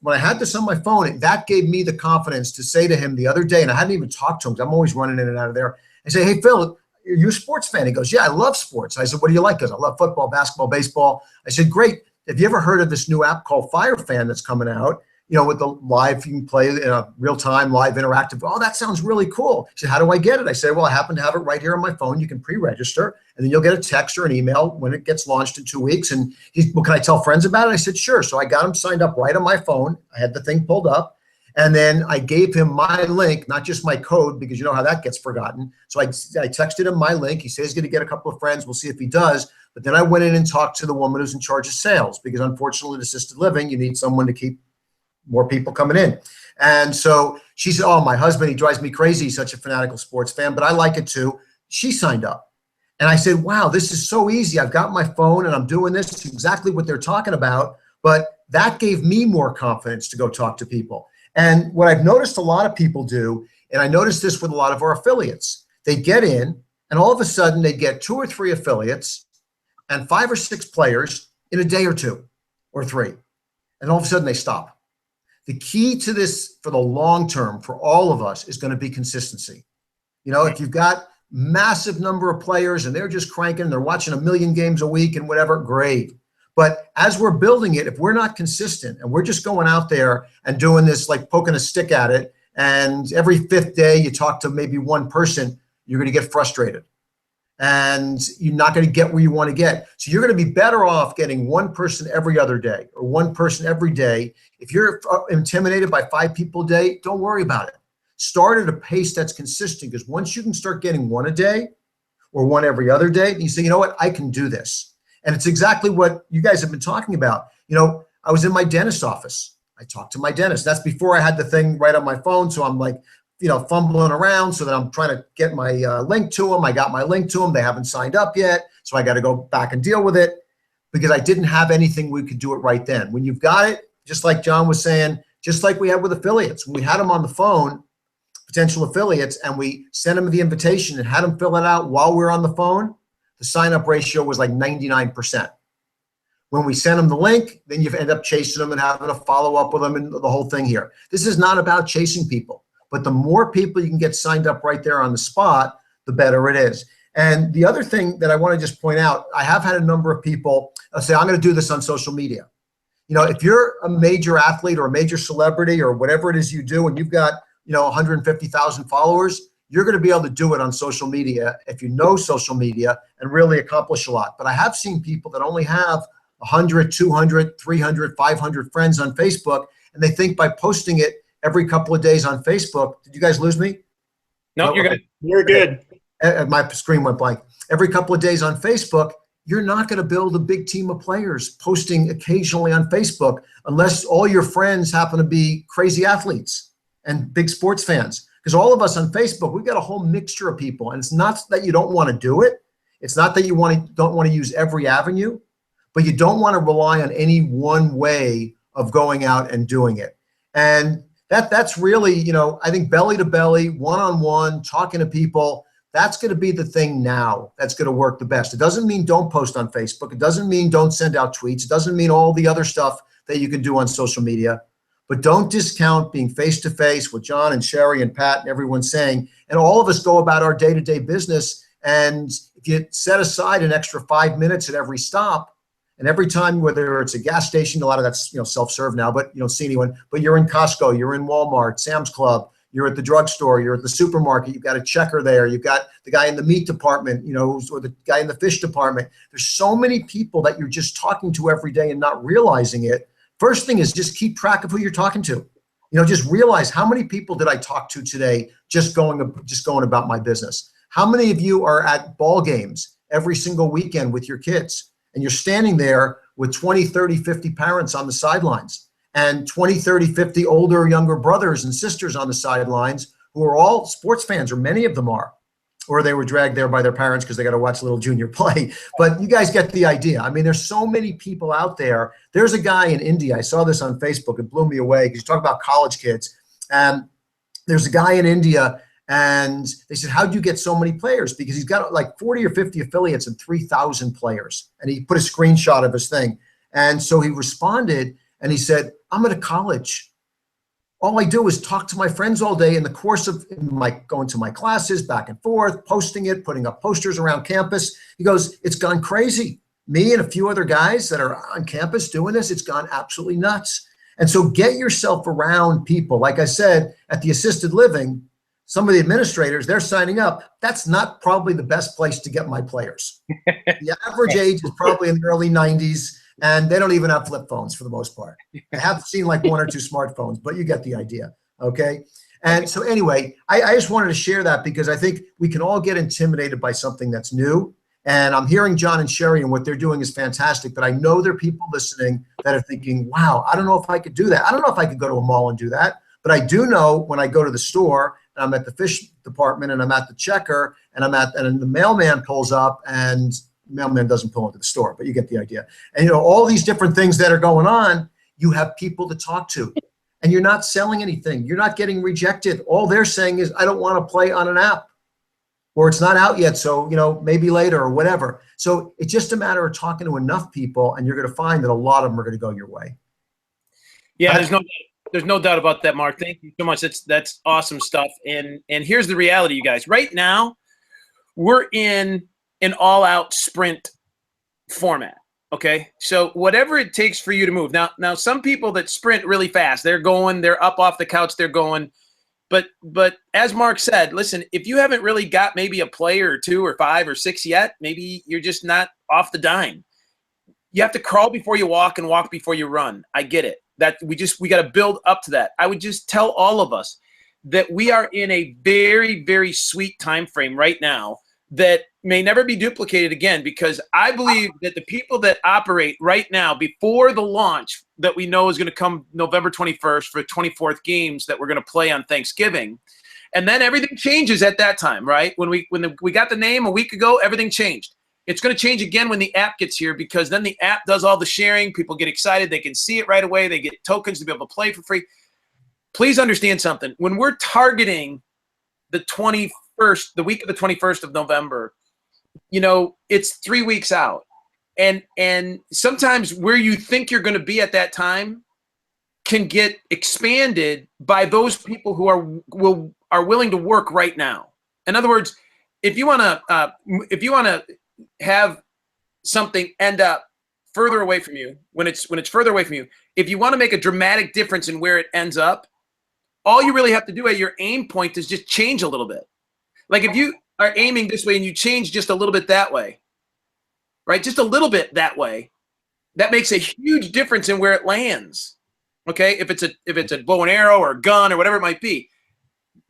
when I had this on my phone, that gave me the confidence to say to him the other day, and I hadn't even talked to him, 'cause I'm always running in and out of there. I say, hey, Phil, are you a sports fan? He goes, yeah, I love sports. I said, what do you like? He goes, I love football, basketball, baseball. I said, great. Have you ever heard of this new app called Fire Fan that's coming out? With the live, you can play in a real-time, live, interactive. Oh, that sounds really cool. He said, how do I get it? I said, well, I happen to have it right here on my phone. You can pre-register, and then you'll get a text or an email when it gets launched in 2 weeks. And well, can I tell friends about it? I said, sure. So I got him signed up right on my phone. I had the thing pulled up, and then I gave him my link, not just my code, because you know how that gets forgotten. So I texted him my link. He says he's going to get a couple of friends. We'll see if he does. But then I went in and talked to the woman who's in charge of sales, because unfortunately, in assisted living, you need someone to keep more people coming in. And so she said, oh, my husband, he drives me crazy. He's such a fanatical sports fan, but I like it too. She signed up. And I said, wow, this is so easy. I've got my phone and I'm doing this. It's exactly what they're talking about. But that gave me more confidence to go talk to people. And what I've noticed a lot of people do, and I noticed this with a lot of our affiliates, they get in and all of a sudden they get 2 or 3 affiliates and 5 or 6 players in a day or 2 or 3. And all of a sudden they stop. The key to this for the long term for all of us is going to be consistency. You know, if you've got massive number of players and they're just cranking, they're watching 1 million games a week and whatever, great. But as we're building it, if we're not consistent and we're just going out there and doing this, like poking a stick at it, and every 5th day you talk to maybe one person, you're going to get frustrated and you're not going to get where you want to get. So you're going to be better off getting one person every other day or one person every day. If you're intimidated by 5 people a day, don't worry about it. Start at a pace that's consistent, because once you can start getting 1 a day or 1 every other day, you say, you know what, I can do this. And it's exactly what you guys have been talking about. You know, I was in my dentist's office. I talked to my dentist. That's before I had the thing right on my phone. So I'm like, you know, fumbling around so that I'm trying to get my link to them. I got my link to them. They haven't signed up yet. So I got to go back and deal with it because I didn't have anything we could do it right then. When you've got it, just like John was saying, just like we had with affiliates, when we had them on the phone, potential affiliates, and we sent them the invitation and had them fill it out while we were on the phone, the sign-up ratio was like 99%. When we send them the link, then you end up chasing them and having to follow up with them and the whole thing here. This is not about chasing people, but the more people you can get signed up right there on the spot, the better it is. And the other thing that I want to just point out, I have had a number of people say, I'm going to do this on social media. You know, if you're a major athlete or a major celebrity or whatever it is you do, and you've got, you know, 150,000 followers, you're going to be able to do it on social media if you know social media and really accomplish a lot. But I have seen people that only have 100, 200, 300, 500 friends on Facebook, and they think by posting it every couple of days on Facebook. Did you guys lose me? No, you're good. You're good. My screen went blank. Every couple of days on Facebook, you're not going to build a big team of players posting occasionally on Facebook unless all your friends happen to be crazy athletes and big sports fans. Because all of us on Facebook, we've got a whole mixture of people. And it's not that you don't want to do it. It's not that you don't want to use every avenue, but you don't want to rely on any one way of going out and doing it. And that's really, you know, I think belly to belly, one-on-one, talking to people, that's going to be the thing now that's going to work the best. It doesn't mean don't post on Facebook. It doesn't mean don't send out tweets. It doesn't mean all the other stuff that you can do on social media. But don't discount being face-to-face with John and Sherry and Pat and everyone saying, and all of us go about our day-to-day business. And if you set aside an extra 5 minutes at every stop, and every time, whether it's a gas station, a lot of that's, you know, self-serve now, but you don't see anyone, but you're in Costco, you're in Walmart, Sam's Club, you're at the drugstore, you're at the supermarket, you've got a checker there, you've got the guy in the meat department, you know, or the guy in the fish department. There's so many people that you're just talking to every day and not realizing it. First thing is just keep track of who you're talking to. You know, just realize how many people did I talk to today just going about my business. How many of you are at ball games every single weekend with your kids and you're standing there with 20, 30, 50 parents on the sidelines and 20, 30, 50 older or younger brothers and sisters on the sidelines who are all sports fans, or many of them are, or they were dragged there by their parents because they got to watch little junior play. But you guys get the idea. I mean, there's so many people out there. There's a guy in India. I saw this on Facebook. It blew me away because you talk about college kids. And there's a guy in India, and they said, how'd you get so many players? Because he's got like 40 or 50 affiliates and 3,000 players. And he put a screenshot of his thing. And so he responded and he said, I'm at a college. All I do is talk to my friends all day in the course of going to my classes, back and forth, posting it, putting up posters around campus. He goes, it's gone crazy. Me and a few other guys that are on campus doing this, it's gone absolutely nuts. And so get yourself around people. Like I said, at the assisted living, some of the administrators, they're signing up. That's not probably the best place to get my players. The average age is probably in the early 90s. And they don't even have flip phones for the most part. I have seen like 1 or 2 smartphones, but you get the idea, okay? And so anyway, I just wanted to share that because I think we can all get intimidated by something that's new. And I'm hearing John and Sherry, and what they're doing is fantastic, but I know there are people listening that are thinking, wow, I don't know if I could do that. I don't know if I could go to a mall and do that, but I do know when I go to the store and I'm at the fish department and I'm at the checker and and the mailman pulls up, and mailman doesn't pull into the store, but you get the idea. And, you know, all these different things that are going on, you have people to talk to. And you're not selling anything. You're not getting rejected. All they're saying is, I don't want to play on an app, or it's not out yet, so maybe later or whatever. So it's just a matter of talking to enough people, and you're going to find that a lot of them are going to go your way. Yeah, there's no doubt about that, Mark. Thank you so much. That's awesome stuff. And here's the reality, you guys. Right now, we're in an all-out sprint format. Okay, so whatever it takes for you to move. Now, some people that sprint really fast, they're up off the couch, they're going. But as Mark said, listen, if you haven't really got maybe a player or 2 or 5 or 6 yet, maybe you're just not off the dime. You have to crawl before you walk and walk before you run. I get it. That we got to build up to that. I would just tell all of us that we are in a very, very sweet time frame right now that may never be duplicated again, because I believe that the people that operate right now before the launch that we know is going to come November 21st for 24th games that we're going to play on Thanksgiving, and then everything changes at that time, right? When we got the name a week ago, everything changed. It's going to change again when the app gets here, because then the app does all the sharing. People get excited. They can see it right away. They get tokens to be able to play for free. Please understand something. When we're targeting the 21st, the week of the 21st of November, it's 3 weeks out. And sometimes where you think you're going to be at that time can get expanded by those people who are willing to work right now. In other words, if you want to have something end up further away from you, when it's further away from you, if you want to make a dramatic difference in where it ends up, all you really have to do at your aim point is just change a little bit. Like if you are aiming this way and you change just a little bit that way, right? Just a little bit that way, that makes a huge difference in where it lands. Okay, if it's a bow and arrow or a gun or whatever it might be.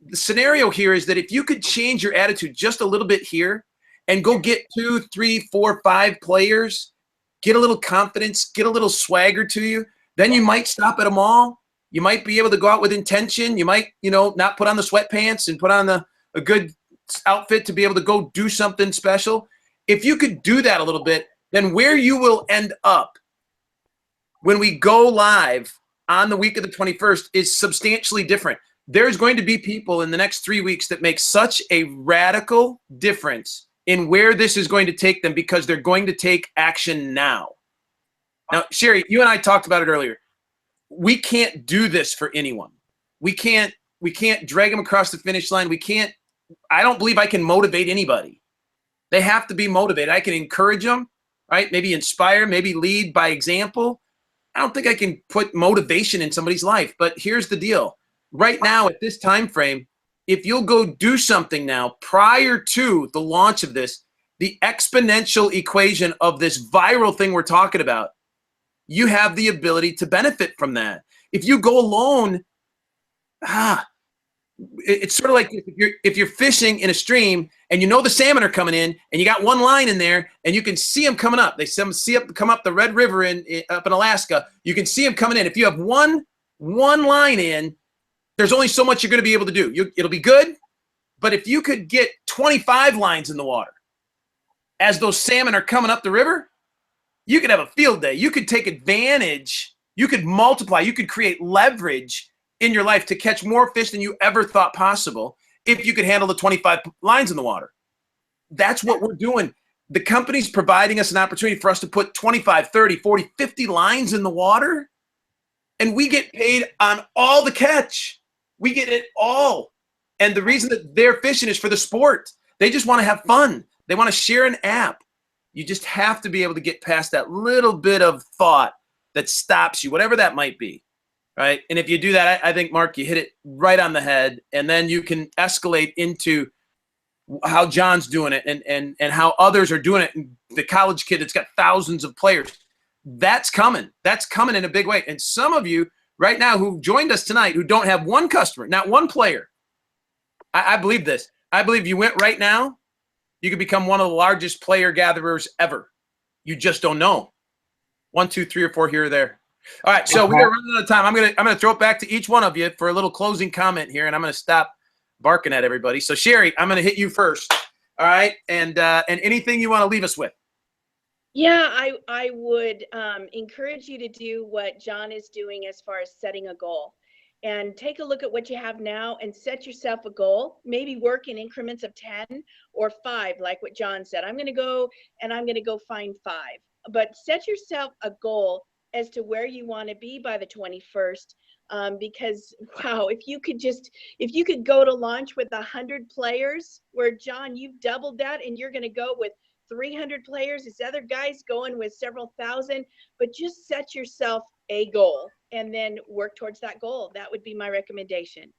The scenario here is that if you could change your attitude just a little bit here and go get 2, 3, 4, 5 players, get a little confidence, get a little swagger to you, then you might stop at a mall. You might be able to go out with intention. You might, not put on the sweatpants and put on a good outfit to be able to go do something special. If you could do that a little bit, then where you will end up when we go live on the week of the 21st is substantially different. There's going to be people in the next 3 weeks that make such a radical difference in where this is going to take them, because they're going to take action now. Now, Sherry, you and I talked about it earlier. We can't do this for anyone. We can't drag them across the finish line. I don't believe I can motivate anybody. They have to be motivated. I can encourage them, right? Maybe inspire, maybe lead by example. I don't think I can put motivation in somebody's life. But here's the deal. Right now, at this time frame, if you'll go do something now prior to the launch of this, the exponential equation of this viral thing we're talking about, you have the ability to benefit from that. If you go alone, it's sort of like if you're fishing in a stream and the salmon are coming in and you got one line in there and you can see them coming up. They come up the Red River up in Alaska. You can see them coming in. If you have one line in, there's only so much you're going to be able to do. It'll be good, but if you could get 25 lines in the water as those salmon are coming up the river, you could have a field day. You could take advantage. You could multiply. You could create leverage in your life to catch more fish than you ever thought possible if you could handle the 25 lines in the water. That's what we're doing. The company's providing us an opportunity for us to put 25, 30, 40, 50 lines in the water, and we get paid on all the catch. We get it all. And the reason that they're fishing is for the sport. They just want to have fun. They want to share an app. You just have to be able to get past that little bit of thought that stops you, whatever that might be, right? And if you do that, I think, Mark, you hit it right on the head, and then you can escalate into how John's doing it and how others are doing it. And the college kid that's got thousands of players, that's coming. That's coming in a big way. And some of you right now who joined us tonight who don't have one customer, not one player, I believe this. I believe you went right now, you could become one of the largest player gatherers ever. You just don't know. 1, 2, 3, or 4 here or there. All right, so we're running out of time. I'm gonna throw it back to each one of you for a little closing comment here, and I'm gonna stop barking at everybody. So Sherry, I'm gonna hit you first. All right, and anything you want to leave us with. Yeah, I would encourage you to do what John is doing as far as setting a goal, and take a look at what you have now and set yourself a goal. Maybe work in increments of 10 or 5, like what John said. I'm going to go and I'm going to go find 5. But set yourself a goal as to where you want to be by the 21st. Because wow, if you could go to launch with 100 players, where John, you've doubled that, and you're going to go with 300 players. This other guy's going with several thousand, but just set yourself a goal and then work towards that goal. That would be my recommendation.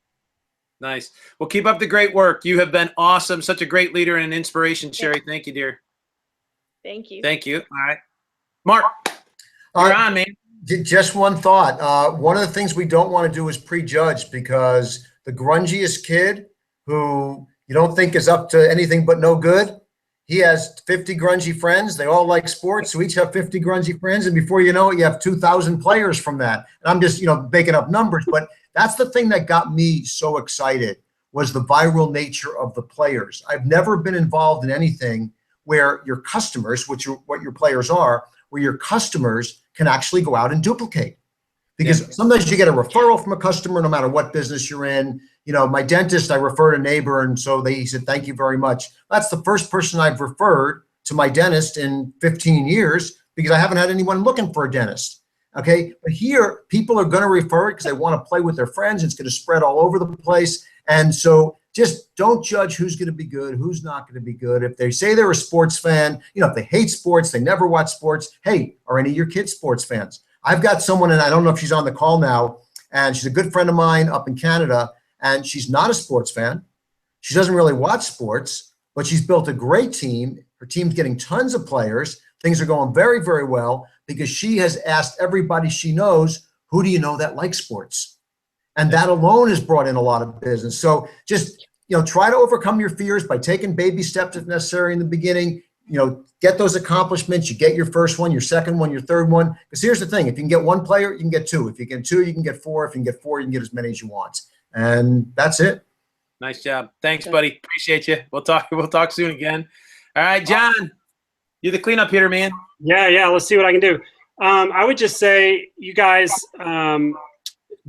Nice. Well, keep up the great work. You have been awesome. Such a great leader and an inspiration, Sherry. Thank you, dear. Thank you. Thank you. All right. Mark, you're on, man. Just one thought. One of the things we don't want to do is prejudge, because the grungiest kid who you don't think is up to anything but no good, he has 50 grungy friends. They all like sports, so each have 50 grungy friends, and before you know it, you have 2,000 players from that. And I'm just, making up numbers, but that's the thing that got me so excited, was the viral nature of the players. I've never been involved in anything where your customers, what your players are, where your customers can actually go out and duplicate. Because sometimes you get a referral from a customer, no matter what business you're in. My dentist, I referred a neighbor, and so he said, thank you very much. That's the first person I've referred to my dentist in 15 years, because I haven't had anyone looking for a dentist. Okay. But here, people are going to refer it because they want to play with their friends. It's going to spread all over the place. And so just don't judge who's going to be good, who's not going to be good. If they say they're a sports fan, if they hate sports, they never watch sports. Hey, are any of your kids sports fans? I've got someone, and I don't know if she's on the call now, and she's a good friend of mine up in Canada, and she's not a sports fan. She doesn't really watch sports, but she's built a great team. Her team's getting tons of players. Things are going very, very well, because she has asked everybody she knows, who do you know that likes sports? And that alone has brought in a lot of business. So just, try to overcome your fears by taking baby steps if necessary in the beginning. Get those accomplishments. You get your first one, your second one, your third one. Because here's the thing: if you can get one player, you can get 2. If you get 2, you can get 4. If you can get 4, you can get as many as you want. And that's it. Nice job. Thanks, buddy. Appreciate you. We'll talk soon again. All right, John, you're the cleanup hitter, man. Yeah. Let's see what I can do. I would just say, you guys,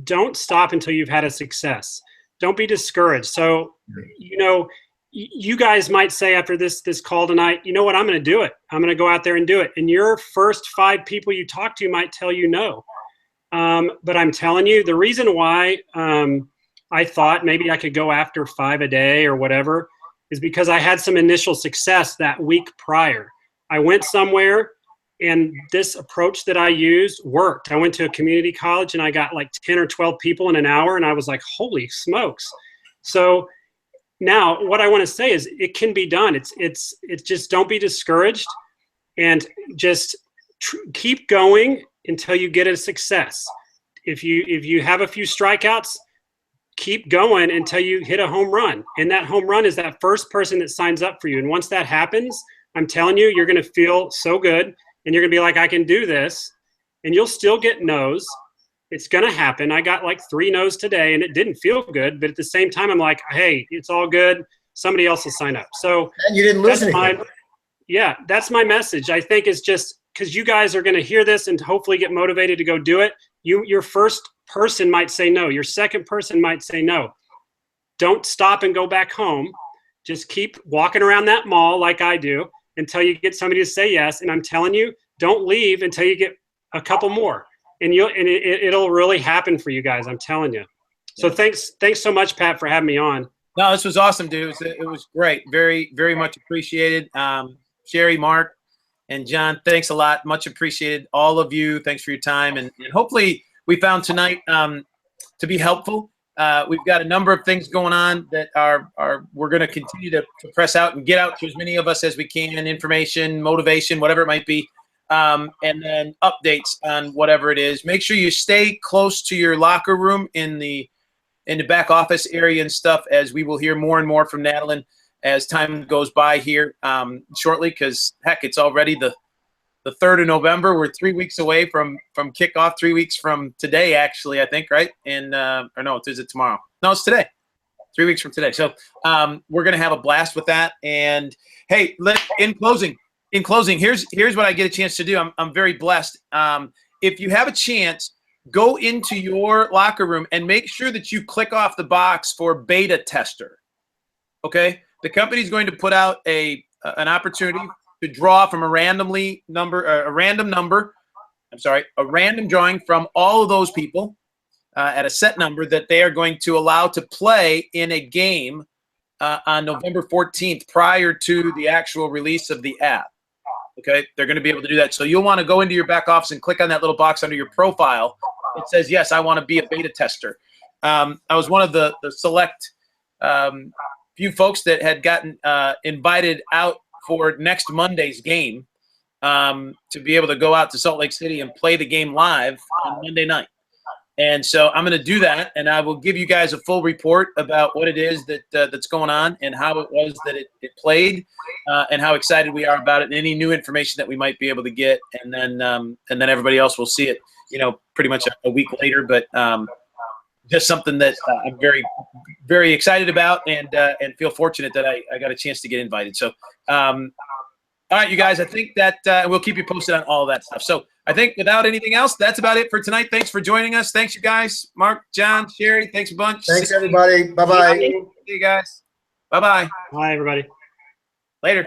don't stop until you've had a success. Don't be discouraged. So, you guys might say after this call tonight, you know what, I'm going to do it. I'm going to go out there and do it. And your first 5 people you talk to might tell you no. But I'm telling you, the reason why I thought maybe I could go after 5 a day or whatever is because I had some initial success that week prior. I went somewhere, and this approach that I used worked. I went to a community college, and I got like 10 or 12 people in an hour, and I was like, holy smokes. So now what I want to say is it can be done. It's just, don't be discouraged, and just keep going until you get a success. If you have a few strikeouts, keep going until you hit a home run. And that home run is that first person that signs up for you. And once that happens, I'm telling you, you're going to feel so good, and you're going to be like, I can do this. And you'll still get no's. It's going to happen. I got like 3 no's today, and it didn't feel good. But at the same time, I'm like, hey, it's all good. Somebody else will sign up. So and you didn't lose anything. That's my message. I think it's just because you guys are going to hear this and hopefully get motivated to go do it. Your first person might say no. Your second person might say no. Don't stop and go back home. Just keep walking around that mall like I do until you get somebody to say yes. And I'm telling you, don't leave until you get a couple more. And it'll really happen for you guys. I'm telling you. So thanks so much, Pat, for having me on. No, this was awesome, dude. It was great. Very, very much appreciated. Sherry, Mark, and John, thanks a lot. Much appreciated. All of you, thanks for your time. And hopefully we found tonight to be helpful. We've got a number of things going on that we're going to continue to press out and get out to as many of us as we can, information, motivation, whatever it might be. And then updates on whatever it is. Make sure you stay close to your locker room in the back office area and stuff, as we will hear more and more from Natalie as time goes by here shortly, because heck, it's already the 3rd of November. We're 3 weeks away from kickoff, 3 weeks from today, actually, I think, right? And or no, is it tomorrow? No, it's today. 3 weeks from today. So we're going to have a blast with that. And hey, in closing, in closing, here's what I get a chance to do. I'm very blessed. If you have a chance, go into your locker room and make sure that you click off the box for beta tester. Okay, the company's going to put out an opportunity to draw from a random drawing from all of those people at a set number that they are going to allow to play in a game on November 14th prior to the actual release of the app. Okay, they're going to be able to do that. So you'll want to go into your back office and click on that little box under your profile. It says, yes, I want to be a beta tester. I was one of the select few folks that had gotten invited out for next Monday's game to be able to go out to Salt Lake City and play the game live on Monday night. And so I'm going to do that, and I will give you guys a full report about what it is that's going on and how it was that it played, and how excited we are about it, and any new information that we might be able to get, and then everybody else will see it, pretty much a week later. But just something that I'm very, very excited about, and feel fortunate that I got a chance to get invited. So, all right, you guys, I think that we'll keep you posted on all of that stuff. So I think without anything else, that's about it for tonight. Thanks for joining us. Thanks, you guys. Mark, John, Sherry, thanks a bunch. Thanks, everybody. Bye-bye. See you guys. Bye-bye. Bye, everybody. Later.